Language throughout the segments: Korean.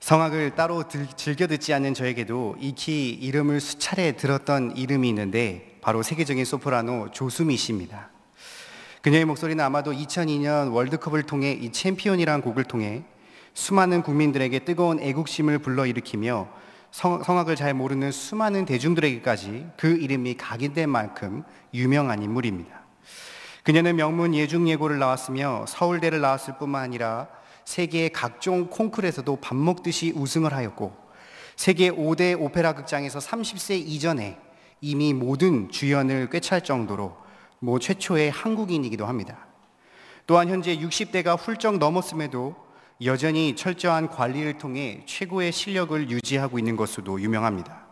성악을 따로 즐겨 듣지 않는 저에게도 익히 이름을 수차례 들었던 이름이 있는데 바로 세계적인 소프라노 조수미 씨입니다. 그녀의 목소리는 아마도 2002년 월드컵을 통해 이 챔피언이라는 곡을 통해 수많은 국민들에게 뜨거운 애국심을 불러일으키며 성악을 잘 모르는 수많은 대중들에게까지 그 이름이 각인된 만큼 유명한 인물입니다. 그녀는 명문 예중예고를 나왔으며 서울대를 나왔을 뿐만 아니라 세계의 각종 콩쿠르에서도 밥 먹듯이 우승을 하였고 세계 5대 오페라 극장에서 30세 이전에 이미 모든 주연을 꿰찰 정도로 최초의 한국인이기도 합니다. 또한 현재 60대가 훌쩍 넘었음에도 여전히 철저한 관리를 통해 최고의 실력을 유지하고 있는 것으로도 유명합니다.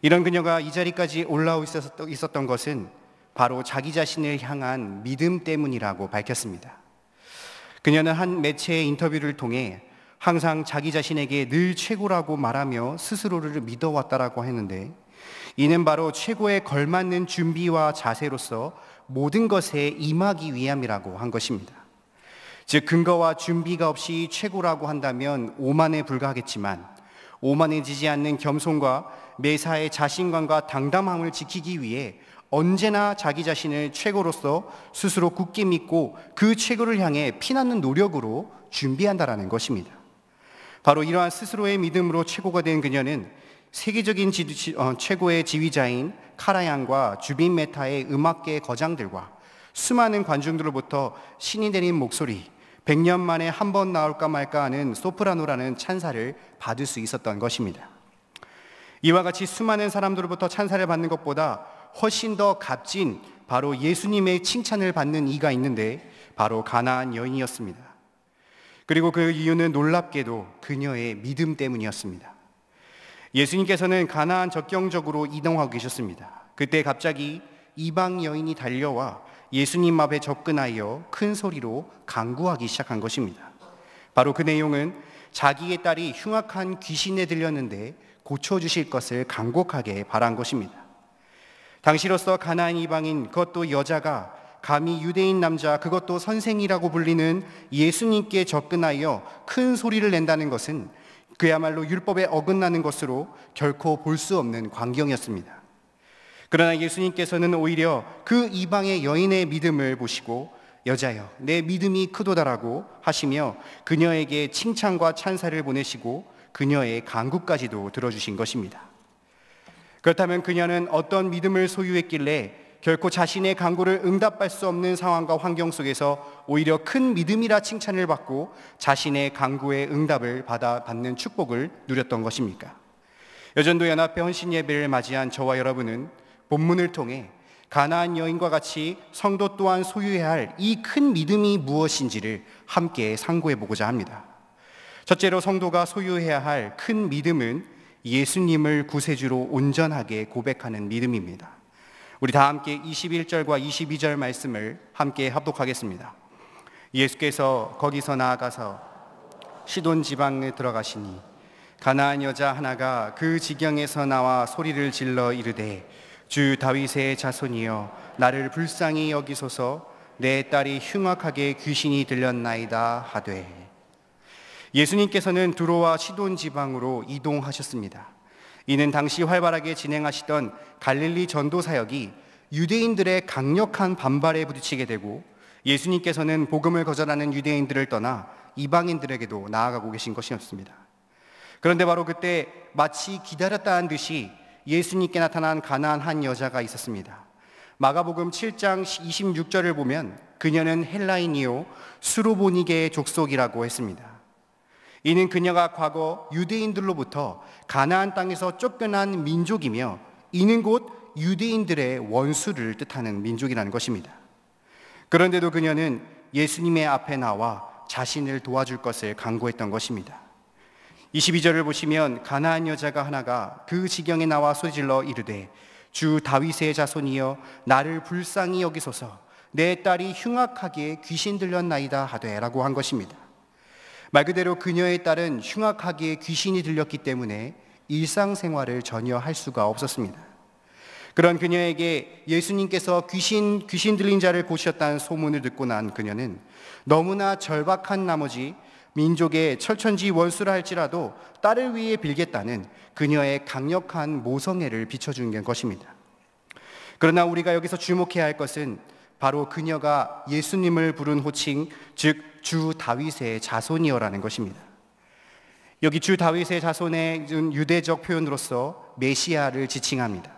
이런 그녀가 이 자리까지 올라오고 있었던 것은 바로 자기 자신을 향한 믿음 때문이라고 밝혔습니다. 그녀는 한 매체의 인터뷰를 통해 항상 자기 자신에게 늘 최고라고 말하며 스스로를 믿어왔다라고 했는데, 이는 바로 최고에 걸맞는 준비와 자세로서 모든 것에 임하기 위함이라고 한 것입니다. 즉 근거와 준비가 없이 최고라고 한다면 오만에 불과하겠지만, 오만해지지 않는 겸손과 매사의 자신감과 당당함을 지키기 위해 언제나 자기 자신을 최고로서 스스로 굳게 믿고 그 최고를 향해 피나는 노력으로 준비한다라는 것입니다. 바로 이러한 스스로의 믿음으로 최고가 된 그녀는 세계적인 최고의 지휘자인 카라얀과 주빈 메타의 음악계 거장들과 수많은 관중들로부터 신이 내린 목소리, 100년 만에 한 번 나올까 말까 하는 소프라노라는 찬사를 받을 수 있었던 것입니다. 이와 같이 수많은 사람들로부터 찬사를 받는 것보다 훨씬 더 값진 바로 예수님의 칭찬을 받는 이가 있는데 바로 가나안 여인이었습니다. 그리고 그 이유는 놀랍게도 그녀의 믿음 때문이었습니다. 예수님께서는 가나안 적경적으로 이동하고 계셨습니다. 그때 갑자기 이방 여인이 달려와 예수님 앞에 접근하여 큰 소리로 간구하기 시작한 것입니다. 바로 그 내용은 자기의 딸이 흉악한 귀신에 들렸는데 고쳐주실 것을 간곡하게 바란 것입니다. 당시로서 가나안 이방인, 그것도 여자가 감히 유대인 남자, 그것도 선생이라고 불리는 예수님께 접근하여 큰 소리를 낸다는 것은 그야말로 율법에 어긋나는 것으로 결코 볼 수 없는 광경이었습니다. 그러나 예수님께서는 오히려 그 이방의 여인의 믿음을 보시고 여자여 내 믿음이 크도다라고 하시며 그녀에게 칭찬과 찬사를 보내시고 그녀의 간구까지도 들어주신 것입니다. 그렇다면 그녀는 어떤 믿음을 소유했길래 결코 자신의 간구를 응답할 수 없는 상황과 환경 속에서 오히려 큰 믿음이라 칭찬을 받고 자신의 간구의 응답을 받는 축복을 누렸던 것입니까? 여전도 연합회 헌신 예배를 맞이한 저와 여러분은 본문을 통해 가나안 여인과 같이 성도 또한 소유해야 할 이 큰 믿음이 무엇인지를 함께 상고해 보고자 합니다. 첫째로 성도가 소유해야 할 큰 믿음은 예수님을 구세주로 온전하게 고백하는 믿음입니다. 우리 다 함께 21절과 22절 말씀을 함께 합독하겠습니다. 예수께서 거기서 나아가서 시돈 지방에 들어가시니 가나안 여자 하나가 그 지경에서 나와 소리를 질러 이르되 주 다윗의 자손이여 나를 불쌍히 여기소서 내 딸이 흉악하게 귀신이 들렸나이다 하되. 예수님께서는 두로와 시돈 지방으로 이동하셨습니다. 이는 당시 활발하게 진행하시던 갈릴리 전도 사역이 유대인들의 강력한 반발에 부딪히게 되고 예수님께서는 복음을 거절하는 유대인들을 떠나 이방인들에게도 나아가고 계신 것이었습니다. 그런데 바로 그때 마치 기다렸다는 듯이 예수님께 나타난 가나안 한 여자가 있었습니다. 마가복음 7장 26절을 보면 그녀는 헬라인이요 수로보니게의 족속이라고 했습니다. 이는 그녀가 과거 유대인들로부터 가나안 땅에서 쫓겨난 민족이며 이는 곧 유대인들의 원수를 뜻하는 민족이라는 것입니다. 그런데도 그녀는 예수님의 앞에 나와 자신을 도와줄 것을 간구했던 것입니다. 22절을 보시면 가나안 여자가 하나가 그 지경에 나와 소리질러 이르되 주 다윗의 자손이여 나를 불쌍히 여기소서 내 딸이 흉악하게 귀신 들렸나이다 하되 라고 한 것입니다. 말 그대로 그녀의 딸은 흉악하게 귀신이 들렸기 때문에 일상생활을 전혀 할 수가 없었습니다. 그런 그녀에게 예수님께서 귀신 들린 자를 고치셨다는 소문을 듣고 난 그녀는 너무나 절박한 나머지 민족의 철천지 원수라 할지라도 딸을 위해 빌겠다는 그녀의 강력한 모성애를 비춰주는 것입니다. 그러나 우리가 여기서 주목해야 할 것은 바로 그녀가 예수님을 부른 호칭, 즉 주 다윗의 자손이여라는 것입니다. 여기 주 다윗의 자손의 유대적 표현으로서 메시아를 지칭합니다.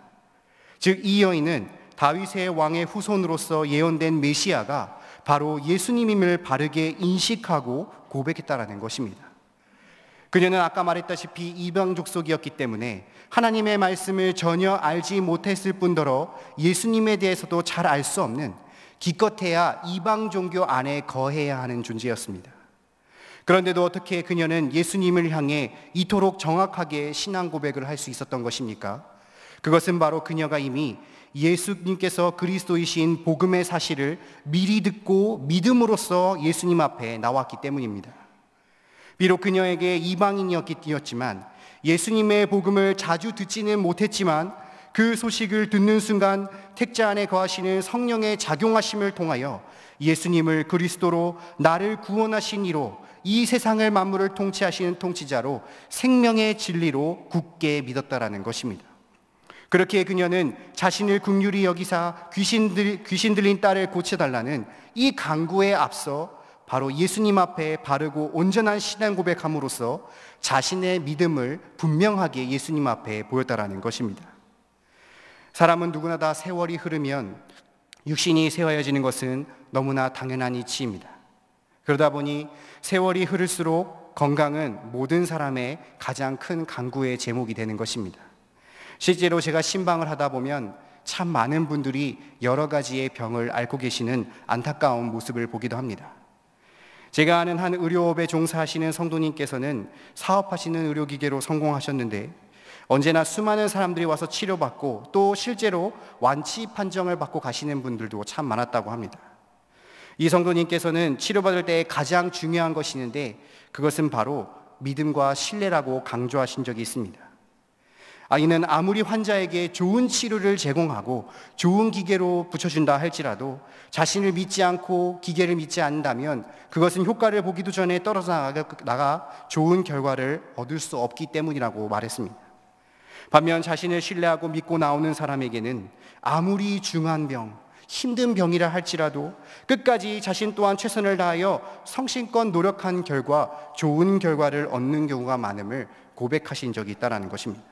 즉 이 여인은 다윗의 왕의 후손으로서 예언된 메시아가 바로 예수님임을 바르게 인식하고 고백했다라는 것입니다. 그녀는 아까 말했다시피 이방 족속이었기 때문에 하나님의 말씀을 전혀 알지 못했을 뿐더러 예수님에 대해서도 잘 알 수 없는, 기껏해야 이방 종교 안에 거해야 하는 존재였습니다. 그런데도 어떻게 그녀는 예수님을 향해 이토록 정확하게 신앙 고백을 할 수 있었던 것입니까? 그것은 바로 그녀가 이미 예수님께서 그리스도이신 복음의 사실을 미리 듣고 믿음으로써 예수님 앞에 나왔기 때문입니다. 비록 그녀에게 이방인이었지만 예수님의 복음을 자주 듣지는 못했지만 그 소식을 듣는 순간 택자 안에 거하시는 성령의 작용하심을 통하여 예수님을 그리스도로 나를 구원하신 이로 이 세상을 만물을 통치하시는 통치자로 생명의 진리로 굳게 믿었다라는 것입니다. 그렇게 그녀는 자신을 긍휼히 여기사 귀신 들린 딸을 고쳐달라는 이 간구에 앞서 바로 예수님 앞에 바르고 온전한 신앙 고백함으로써 자신의 믿음을 분명하게 예수님 앞에 보였다라는 것입니다. 사람은 누구나 다 세월이 흐르면 육신이 쇠하여지는 것은 너무나 당연한 이치입니다. 그러다 보니 세월이 흐를수록 건강은 모든 사람의 가장 큰 간구의 제목이 되는 것입니다. 실제로 제가 신방을 하다 보면 참 많은 분들이 여러 가지의 병을 앓고 계시는 안타까운 모습을 보기도 합니다. 제가 아는 한 의료업에 종사하시는 성도님께서는 사업하시는 의료기계로 성공하셨는데 언제나 수많은 사람들이 와서 치료받고 또 실제로 완치 판정을 받고 가시는 분들도 참 많았다고 합니다. 이 성도님께서는 치료받을 때 가장 중요한 것이 있는데 그것은 바로 믿음과 신뢰라고 강조하신 적이 있습니다. 이는 아무리 환자에게 좋은 치료를 제공하고 좋은 기계로 붙여준다 할지라도 자신을 믿지 않고 기계를 믿지 않는다면 그것은 효과를 보기도 전에 떨어져 나가 좋은 결과를 얻을 수 없기 때문이라고 말했습니다. 반면 자신을 신뢰하고 믿고 나오는 사람에게는 아무리 중한 병, 힘든 병이라 할지라도 끝까지 자신 또한 최선을 다하여 성심껏 노력한 결과 좋은 결과를 얻는 경우가 많음을 고백하신 적이 있다는 것입니다.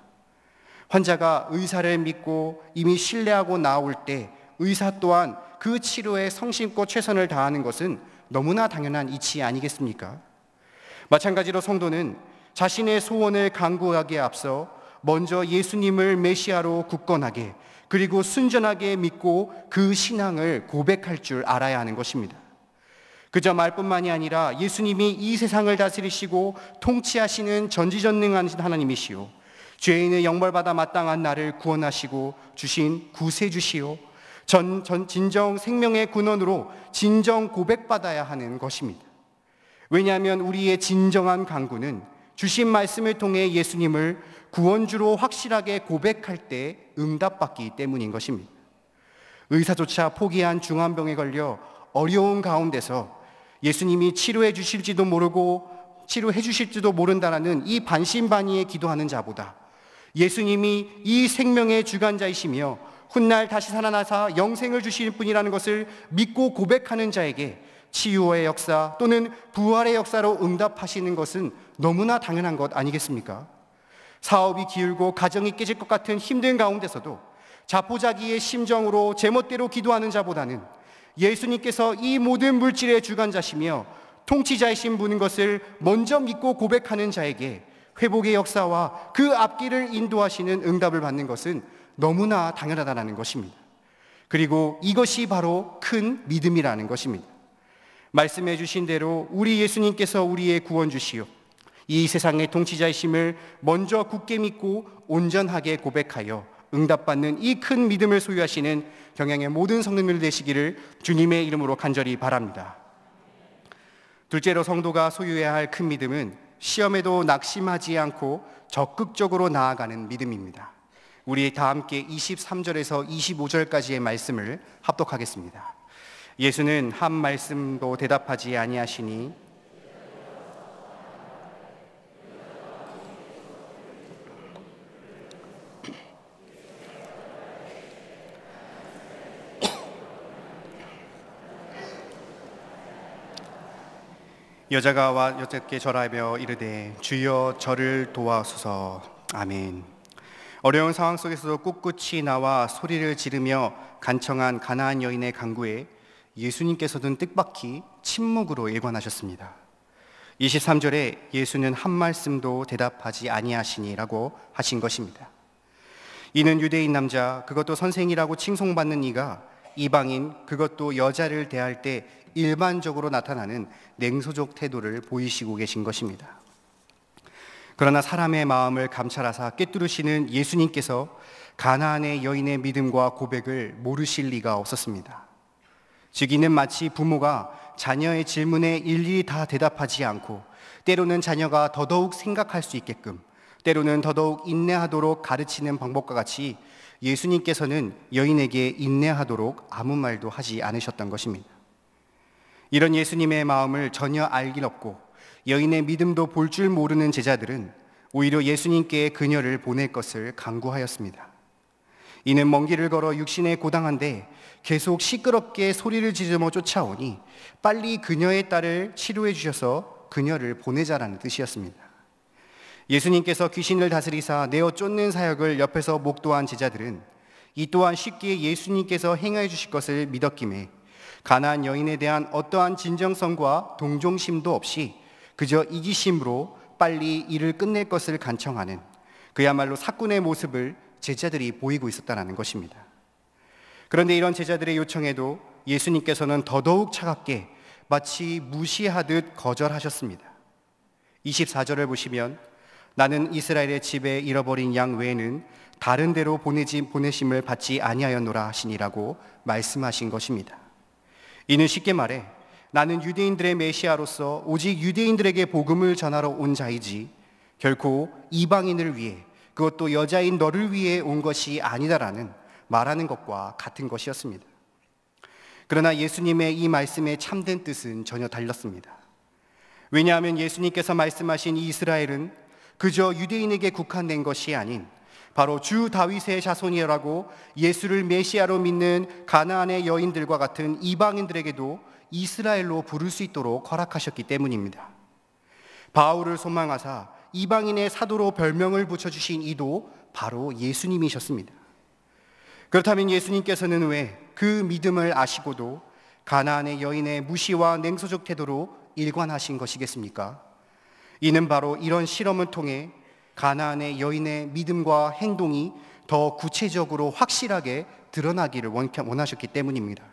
환자가 의사를 믿고 이미 신뢰하고 나올 때 의사 또한 그 치료에 성심껏 최선을 다하는 것은 너무나 당연한 이치 아니겠습니까? 마찬가지로 성도는 자신의 소원을 간구하기에 앞서 먼저 예수님을 메시아로 굳건하게 그리고 순전하게 믿고 그 신앙을 고백할 줄 알아야 하는 것입니다. 그저 말뿐만이 아니라 예수님이 이 세상을 다스리시고 통치하시는 전지전능한 하나님이시오, 죄인의 영벌받아 마땅한 나를 구원하시고 주신 구세주시오, 진정 생명의 근원으로 진정 고백받아야 하는 것입니다. 왜냐하면 우리의 진정한 간구는 주신 말씀을 통해 예수님을 구원주로 확실하게 고백할 때 응답받기 때문인 것입니다. 의사조차 포기한 중환병에 걸려 어려운 가운데서 예수님이 치료해 주실지도 모르고 치료해 주실지도 모른다라는 이 반신반의에 기도하는 자보다 예수님이 이 생명의 주관자이시며 훗날 다시 살아나사 영생을 주실 분이라는 것을 믿고 고백하는 자에게 치유의 역사 또는 부활의 역사로 응답하시는 것은 너무나 당연한 것 아니겠습니까? 사업이 기울고 가정이 깨질 것 같은 힘든 가운데서도 자포자기의 심정으로 제멋대로 기도하는 자보다는 예수님께서 이 모든 물질의 주관자시며 통치자이신 분인 것을 먼저 믿고 고백하는 자에게 회복의 역사와 그 앞길을 인도하시는 응답을 받는 것은 너무나 당연하다는 것입니다. 그리고 이것이 바로 큰 믿음이라는 것입니다. 말씀해 주신 대로 우리 예수님께서 우리의 구원주시오, 이 세상의 통치자이심을 먼저 굳게 믿고 온전하게 고백하여 응답받는 이 큰 믿음을 소유하시는 경양의 모든 성도님들 되시기를 주님의 이름으로 간절히 바랍니다. 둘째로 성도가 소유해야 할 큰 믿음은 시험에도 낙심하지 않고 적극적으로 나아가는 믿음입니다. 우리 다 함께 23절에서 25절까지의 말씀을 합독하겠습니다. 예수는 한 말씀도 대답하지 아니하시니 여자가 여자께 절하며 이르되 주여 저를 도와소서. 아멘. 어려운 상황 속에서도 꿋꿋이 나와 소리를 지르며 간청한 가나안 여인의 간구에 예수님께서는 뜻밖의 침묵으로 일관하셨습니다. 23절에 예수는 한 말씀도 대답하지 아니하시니라고 하신 것입니다. 이는 유대인 남자, 그것도 선생이라고 칭송받는 이가 이방인, 그것도 여자를 대할 때 일반적으로 나타나는 냉소적 태도를 보이시고 계신 것입니다. 그러나 사람의 마음을 감찰하사 꿰뚫으시는 예수님께서 가나안의 여인의 믿음과 고백을 모르실 리가 없었습니다. 즉 이는 마치 부모가 자녀의 질문에 일일이 다 대답하지 않고 때로는 자녀가 더더욱 생각할 수 있게끔, 때로는 더더욱 인내하도록 가르치는 방법과 같이 예수님께서는 여인에게 인내하도록 아무 말도 하지 않으셨던 것입니다. 이런 예수님의 마음을 전혀 알 길 없고 여인의 믿음도 볼 줄 모르는 제자들은 오히려 예수님께 그녀를 보낼 것을 강구하였습니다. 이는 먼 길을 걸어 육신에 고당한데 계속 시끄럽게 소리를 지르며 쫓아오니 빨리 그녀의 딸을 치료해 주셔서 그녀를 보내자라는 뜻이었습니다. 예수님께서 귀신을 다스리사 내어 쫓는 사역을 옆에서 목도한 제자들은 이 또한 쉽게 예수님께서 행해 주실 것을 믿었기에 가나안 여인에 대한 어떠한 진정성과 동정심도 없이 그저 이기심으로 빨리 일을 끝낼 것을 간청하는 그야말로 사꾼의 모습을 제자들이 보이고 있었다는 것입니다. 그런데 이런 제자들의 요청에도 예수님께서는 더더욱 차갑게 마치 무시하듯 거절하셨습니다. 24절을 보시면 나는 이스라엘의 집에 잃어버린 양 외에는 다른 데로 보내심을 받지 아니하였노라 하시니라고 말씀하신 것입니다. 이는 쉽게 말해 나는 유대인들의 메시아로서 오직 유대인들에게 복음을 전하러 온 자이지 결코 이방인을 위해, 그것도 여자인 너를 위해 온 것이 아니다라는 말하는 것과 같은 것이었습니다. 그러나 예수님의 이 말씀의 참된 뜻은 전혀 달랐습니다. 왜냐하면 예수님께서 말씀하신 이 이스라엘은 그저 유대인에게 국한된 것이 아닌 바로 주 다윗의 자손이라고 예수를 메시아로 믿는 가나안의 여인들과 같은 이방인들에게도 이스라엘로 부를 수 있도록 허락하셨기 때문입니다. 바울을 소망하사 이방인의 사도로 별명을 붙여주신 이도 바로 예수님이셨습니다. 그렇다면 예수님께서는 왜 그 믿음을 아시고도 가나안의 여인의 무시와 냉소적 태도로 일관하신 것이겠습니까? 이는 바로 이런 실험을 통해 가나안의 여인의 믿음과 행동이 더 구체적으로 확실하게 드러나기를 원하셨기 때문입니다.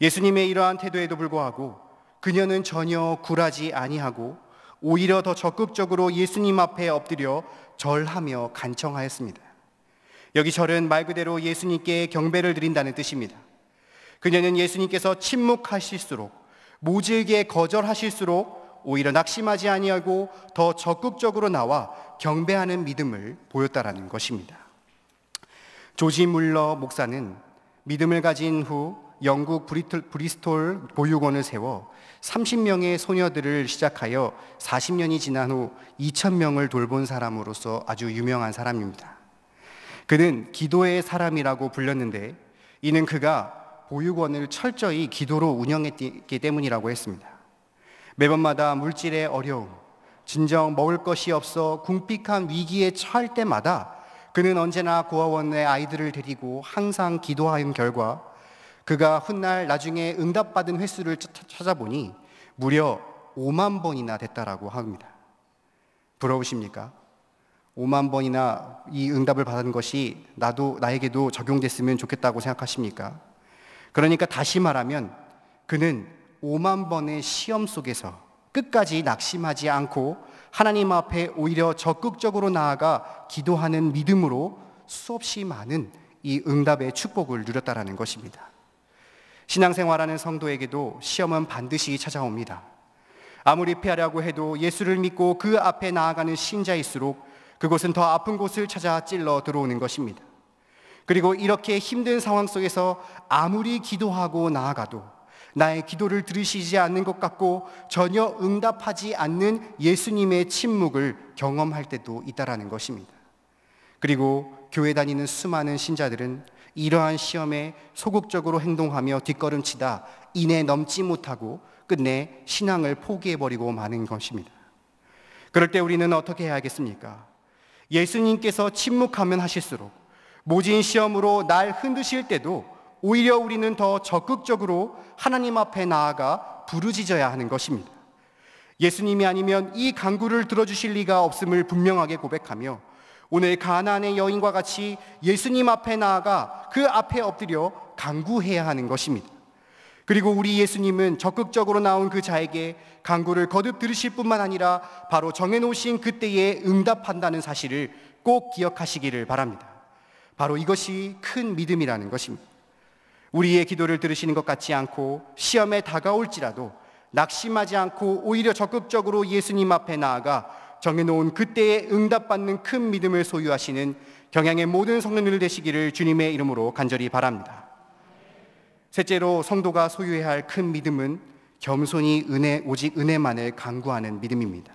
예수님의 이러한 태도에도 불구하고 그녀는 전혀 굴하지 아니하고 오히려 더 적극적으로 예수님 앞에 엎드려 절하며 간청하였습니다. 여기 절은 말 그대로 예수님께 경배를 드린다는 뜻입니다. 그녀는 예수님께서 침묵하실수록, 모질게 거절하실수록 오히려 낙심하지 아니하고 더 적극적으로 나와 경배하는 믿음을 보였다라는 것입니다. 조지 물러 목사는 믿음을 가진 후 영국 브리스톨 보육원을 세워 30명의 소녀들을 시작하여 40년이 지난 후 2,000명을 돌본 사람으로서 아주 유명한 사람입니다. 그는 기도의 사람이라고 불렸는데 이는 그가 보육원을 철저히 기도로 운영했기 때문이라고 했습니다. 매번마다 물질의 어려움, 진정 먹을 것이 없어 궁핍한 위기에 처할 때마다 그는 언제나 고아원의 아이들을 데리고 항상 기도한 결과 그가 훗날 나중에 응답받은 횟수를 찾아보니 무려 5만 번이나 됐다라고 합니다. 부러우십니까? 5만 번이나 이 응답을 받은 것이 나에게도 적용됐으면 좋겠다고 생각하십니까? 그러니까 다시 말하면 그는 5만 번의 시험 속에서 끝까지 낙심하지 않고 하나님 앞에 오히려 적극적으로 나아가 기도하는 믿음으로 수없이 많은 이 응답의 축복을 누렸다라는 것입니다. 신앙생활하는 성도에게도 시험은 반드시 찾아옵니다. 아무리 피하려고 해도 예수를 믿고 그 앞에 나아가는 신자일수록 그곳은 더 아픈 곳을 찾아 찔러 들어오는 것입니다. 그리고 이렇게 힘든 상황 속에서 아무리 기도하고 나아가도 나의 기도를 들으시지 않는 것 같고 전혀 응답하지 않는 예수님의 침묵을 경험할 때도 있다라는 것입니다. 그리고 교회 다니는 수많은 신자들은 이러한 시험에 소극적으로 행동하며 뒷걸음치다 이내 넘지 못하고 끝내 신앙을 포기해버리고 마는 것입니다. 그럴 때 우리는 어떻게 해야 하겠습니까? 예수님께서 침묵하면 하실수록 모진 시험으로 날 흔드실 때도 오히려 우리는 더 적극적으로 하나님 앞에 나아가 부르짖어야 하는 것입니다. 예수님이 아니면 이 간구를 들어주실 리가 없음을 분명하게 고백하며 오늘 가나안의 여인과 같이 예수님 앞에 나아가 그 앞에 엎드려 간구해야 하는 것입니다. 그리고 우리 예수님은 적극적으로 나온 그 자에게 간구를 거듭 들으실 뿐만 아니라 바로 정해놓으신 그때에 응답한다는 사실을 꼭 기억하시기를 바랍니다. 바로 이것이 큰 믿음이라는 것입니다. 우리의 기도를 들으시는 것 같지 않고 시험에 다가올지라도 낙심하지 않고 오히려 적극적으로 예수님 앞에 나아가 정해놓은 그때에 응답받는 큰 믿음을 소유하시는 경양의 모든 성도들 되시기를 주님의 이름으로 간절히 바랍니다. 셋째로 성도가 소유해야 할 큰 믿음은 겸손히 오직 은혜만을 간구하는 믿음입니다.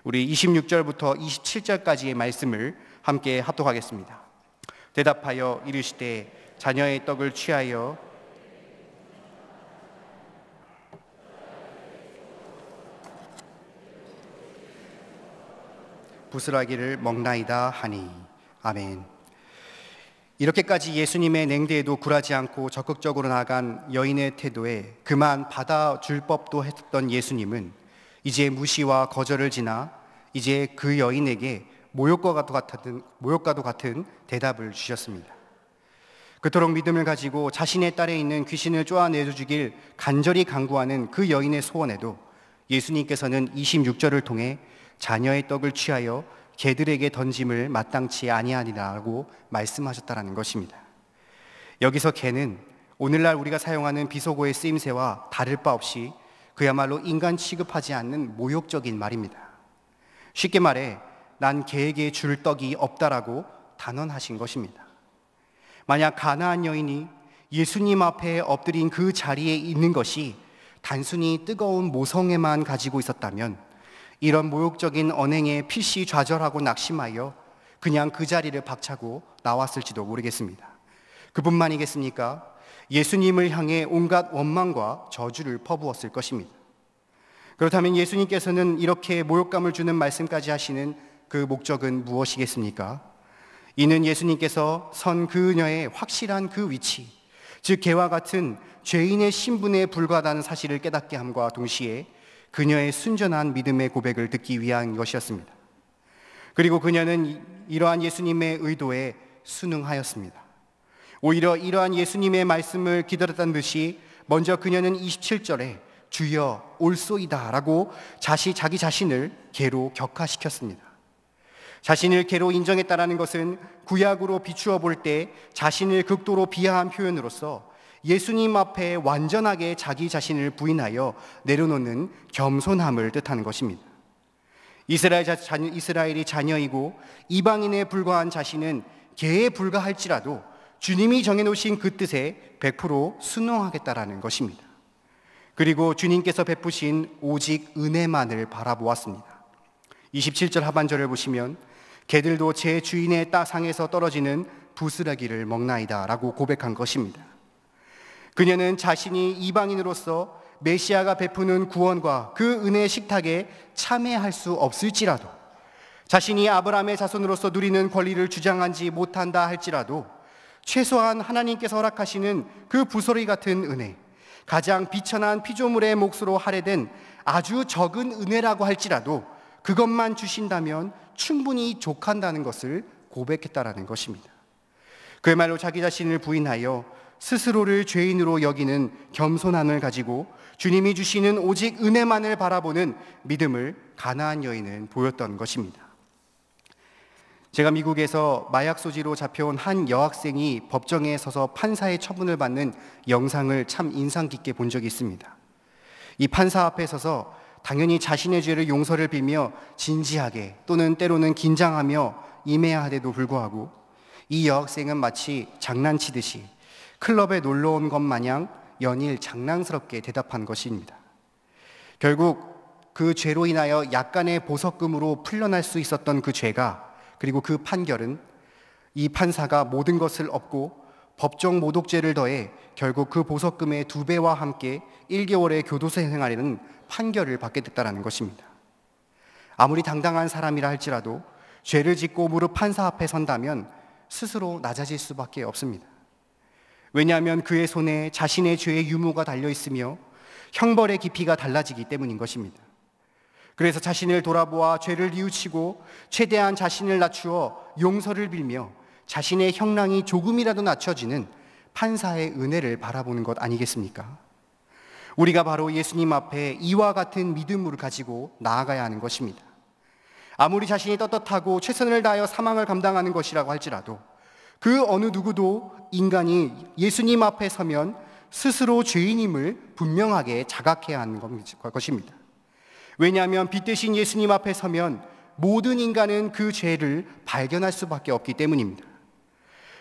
우리 26절부터 27절까지의 말씀을 함께 합독하겠습니다. 대답하여 이르시되 자녀의 떡을 취하여 부스라기를 먹나이다 하니. 아멘. 이렇게까지 예수님의 냉대에도 굴하지 않고 적극적으로 나아간 여인의 태도에 그만 받아줄 법도 했던 예수님은 이제 무시와 거절을 지나 이제 그 여인에게 모욕과도 같은 대답을 주셨습니다. 그토록 믿음을 가지고 자신의 딸에 있는 귀신을 쫓아내주길 간절히 간구하는 그 여인의 소원에도 예수님께서는 26절을 통해 자녀의 떡을 취하여 개들에게 던짐을 마땅치 아니하니라고 말씀하셨다라는 것입니다. 여기서 개는 오늘날 우리가 사용하는 비속어의 쓰임새와 다를 바 없이 그야말로 인간 취급하지 않는 모욕적인 말입니다. 쉽게 말해 난 개에게 줄 떡이 없다라고 단언하신 것입니다. 만약 가나안 여인이 예수님 앞에 엎드린 그 자리에 있는 것이 단순히 뜨거운 모성애만 가지고 있었다면 이런 모욕적인 언행에 필시 좌절하고 낙심하여 그냥 그 자리를 박차고 나왔을지도 모르겠습니다. 그뿐만이겠습니까? 예수님을 향해 온갖 원망과 저주를 퍼부었을 것입니다. 그렇다면 예수님께서는 이렇게 모욕감을 주는 말씀까지 하시는 그 목적은 무엇이겠습니까? 이는 예수님께서 선 그녀의 확실한 그 위치, 즉 개와 같은 죄인의 신분에 불과하다는 사실을 깨닫게 함과 동시에 그녀의 순전한 믿음의 고백을 듣기 위한 것이었습니다. 그리고 그녀는 이러한 예수님의 의도에 순응하였습니다. 오히려 이러한 예수님의 말씀을 기다렸다는 듯이 먼저 그녀는 27절에 주여 올소이다 라고 자기 자신을 개로 격하시켰습니다. 자신을 개로 인정했다는 것은 구약으로 비추어 볼 때 자신을 극도로 비하한 표현으로서 예수님 앞에 완전하게 자기 자신을 부인하여 내려놓는 겸손함을 뜻하는 것입니다. 이스라엘이 자녀이고 이방인에 불과한 자신은 개에 불과할지라도 주님이 정해놓으신 그 뜻에 100% 순응하겠다라는 것입니다. 그리고 주님께서 베푸신 오직 은혜만을 바라보았습니다. 27절 하반절을 보시면 개들도 제 주인의 땅상에서 떨어지는 부스러기를 먹나이다 라고 고백한 것입니다. 그녀는 자신이 이방인으로서 메시아가 베푸는 구원과 그 은혜의 식탁에 참여할 수 없을지라도, 자신이 아브라함의 자손으로서 누리는 권리를 주장하지 못한다 할지라도 최소한 하나님께서 허락하시는 그 부스러기 같은 은혜, 가장 비천한 피조물의 몫으로 할애된 아주 적은 은혜라고 할지라도 그것만 주신다면 충분히 족한다는 것을 고백했다라는 것입니다. 그야말로 자기 자신을 부인하여 스스로를 죄인으로 여기는 겸손함을 가지고 주님이 주시는 오직 은혜만을 바라보는 믿음을 가나안 여인은 보였던 것입니다. 제가 미국에서 마약 소지로 잡혀온 한 여학생이 법정에 서서 판사의 처분을 받는 영상을 참 인상 깊게 본 적이 있습니다. 이 판사 앞에 서서 당연히 자신의 죄를 용서를 빌며 진지하게 또는 때로는 긴장하며 임해야 하데도 불구하고 이 여학생은 마치 장난치듯이 클럽에 놀러 온 것 마냥 연일 장난스럽게 대답한 것입니다. 결국 그 죄로 인하여 약간의 보석금으로 풀려날 수 있었던 그 죄가, 그리고 그 판결은 이 판사가 모든 것을 얻고 법정 모독죄를 더해 결국 그 보석금의 2배와 함께 1개월의 교도소 생활에는 판결을 받게 됐다는 것입니다. 아무리 당당한 사람이라 할지라도 죄를 짓고 무릎 판사 앞에 선다면 스스로 낮아질 수밖에 없습니다. 왜냐하면 그의 손에 자신의 죄의 유무가 달려 있으며 형벌의 깊이가 달라지기 때문인 것입니다. 그래서 자신을 돌아보아 죄를 뉘우치고 최대한 자신을 낮추어 용서를 빌며 자신의 형량이 조금이라도 낮춰지는 판사의 은혜를 바라보는 것 아니겠습니까? 우리가 바로 예수님 앞에 이와 같은 믿음을 가지고 나아가야 하는 것입니다. 아무리 자신이 떳떳하고 최선을 다하여 사망을 감당하는 것이라고 할지라도 그 어느 누구도 인간이 예수님 앞에 서면 스스로 죄인임을 분명하게 자각해야 하는 것입니다. 왜냐하면 빛 대신 예수님 앞에 서면 모든 인간은 그 죄를 발견할 수밖에 없기 때문입니다.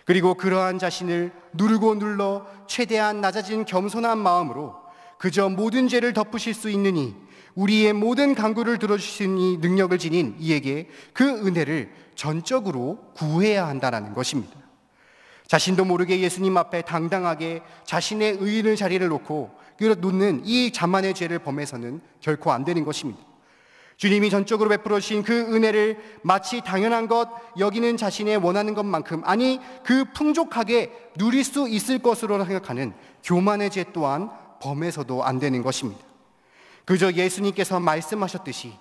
그리고 그러한 자신을 누르고 눌러 최대한 낮아진 겸손한 마음으로 그저 모든 죄를 덮으실 수 있느니 우리의 모든 간구를 들어주시니 능력을 지닌 이에게 그 은혜를 전적으로 구해야 한다는 것입니다. 자신도 모르게 예수님 앞에 당당하게 자신의 의인의 자리를 놓는 이 자만의 죄를 범해서는 결코 안 되는 것입니다. 주님이 전적으로 베풀어 주신 그 은혜를 마치 당연한 것 여기는 자신의 원하는 것만큼, 아니 그 풍족하게 누릴 수 있을 것으로 생각하는 교만의 죄 또한 범해서도 안 되는 것입니다. 그저 예수님께서 말씀하셨듯이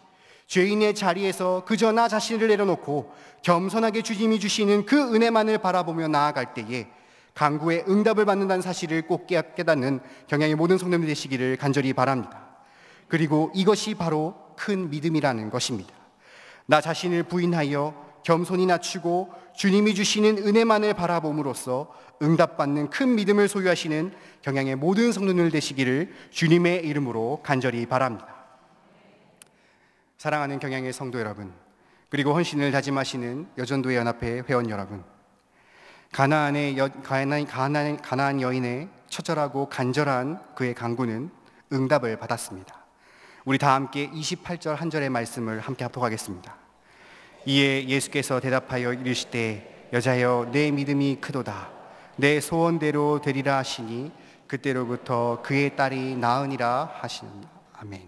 죄인의 자리에서 그저 나 자신을 내려놓고 겸손하게 주님이 주시는 그 은혜만을 바라보며 나아갈 때에 간구에 응답을 받는다는 사실을 꼭 깨닫는 경향의 모든 성도님들 되시기를 간절히 바랍니다. 그리고 이것이 바로 큰 믿음이라는 것입니다. 나 자신을 부인하여 겸손히 낮추고 주님이 주시는 은혜만을 바라봄으로써 응답받는 큰 믿음을 소유하시는 경향의 모든 성도님들 되시기를 주님의 이름으로 간절히 바랍니다. 사랑하는 경향의 성도 여러분, 그리고 헌신을 다짐하시는 여전도의 연합회 회원 여러분, 가나안 여인의 처절하고 간절한 그의 간구는 응답을 받았습니다. 우리 다 함께 28절 한 절의 말씀을 함께 합독하겠습니다. 이에 예수께서 대답하여 이르시되 여자여 내 믿음이 크도다. 내 소원대로 되리라 하시니 그때로부터 그의 딸이 나으니라 하시니 아멘.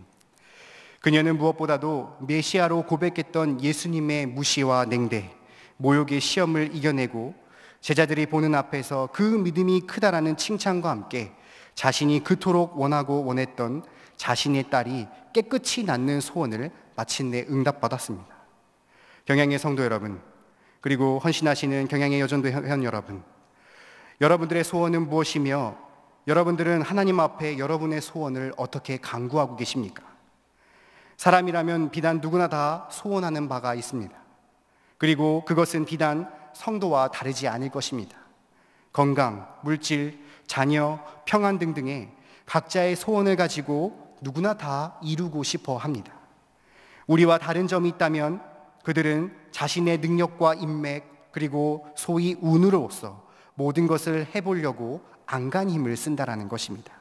그녀는 무엇보다도 메시아로 고백했던 예수님의 무시와 냉대, 모욕의 시험을 이겨내고 제자들이 보는 앞에서 그 믿음이 크다라는 칭찬과 함께 자신이 그토록 원하고 원했던 자신의 딸이 깨끗이 낫는 소원을 마침내 응답받았습니다. 경향의 성도 여러분, 그리고 헌신하시는 경향의 여전도 회원 여러분, 여러분들의 소원은 무엇이며 여러분들은 하나님 앞에 여러분의 소원을 어떻게 간구하고 계십니까? 사람이라면 비단 누구나 다 소원하는 바가 있습니다. 그리고 그것은 비단 성도와 다르지 않을 것입니다. 건강, 물질, 자녀, 평안 등등의 각자의 소원을 가지고 누구나 다 이루고 싶어 합니다. 우리와 다른 점이 있다면 그들은 자신의 능력과 인맥 그리고 소위 운으로서 모든 것을 해보려고 안간 힘을 쓴다라는 것입니다.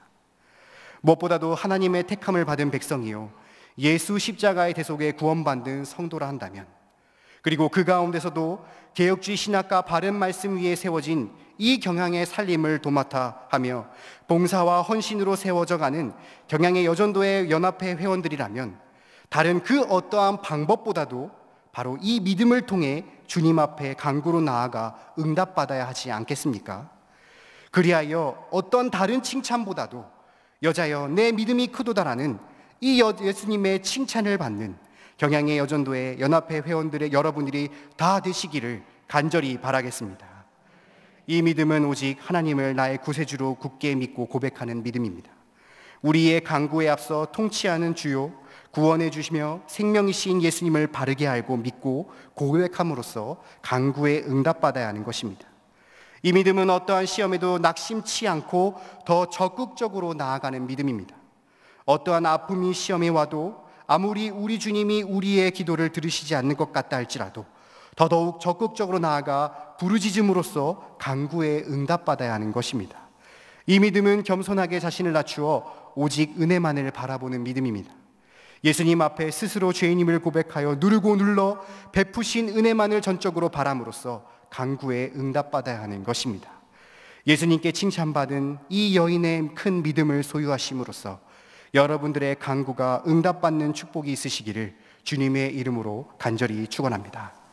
무엇보다도 하나님의 택함을 받은 백성이요 예수 십자가의 대속에 구원받은 성도라 한다면, 그리고 그 가운데서도 개혁주의 신학과 바른 말씀 위에 세워진 이 경향의 살림을 도맡아 하며 봉사와 헌신으로 세워져 가는 경향의 여전도의 연합회 회원들이라면 다른 그 어떠한 방법보다도 바로 이 믿음을 통해 주님 앞에 간구로 나아가 응답받아야 하지 않겠습니까? 그리하여 어떤 다른 칭찬보다도 여자여 내 믿음이 크도다라는 이 예수님의 칭찬을 받는 경향의 여전도의 연합회 회원들의 여러분들이 다 되시기를 간절히 바라겠습니다. 이 믿음은 오직 하나님을 나의 구세주로 굳게 믿고 고백하는 믿음입니다. 우리의 간구에 앞서 통치하는 주요 구원해 주시며 생명이신 예수님을 바르게 알고 믿고 고백함으로써 간구에 응답받아야 하는 것입니다. 이 믿음은 어떠한 시험에도 낙심치 않고 더 적극적으로 나아가는 믿음입니다. 어떠한 아픔이 시험에 와도 아무리 우리 주님이 우리의 기도를 들으시지 않는 것 같다 할지라도 더더욱 적극적으로 나아가 부르짖음으로써 간구에 응답받아야 하는 것입니다. 이 믿음은 겸손하게 자신을 낮추어 오직 은혜만을 바라보는 믿음입니다. 예수님 앞에 스스로 죄인임을 고백하여 누르고 눌러 베푸신 은혜만을 전적으로 바람으로써 간구에 응답받아야 하는 것입니다. 예수님께 칭찬받은 이 여인의 큰 믿음을 소유하심으로써 여러분들의 간구가 응답받는 축복이 있으시기를 주님의 이름으로 간절히 축원합니다.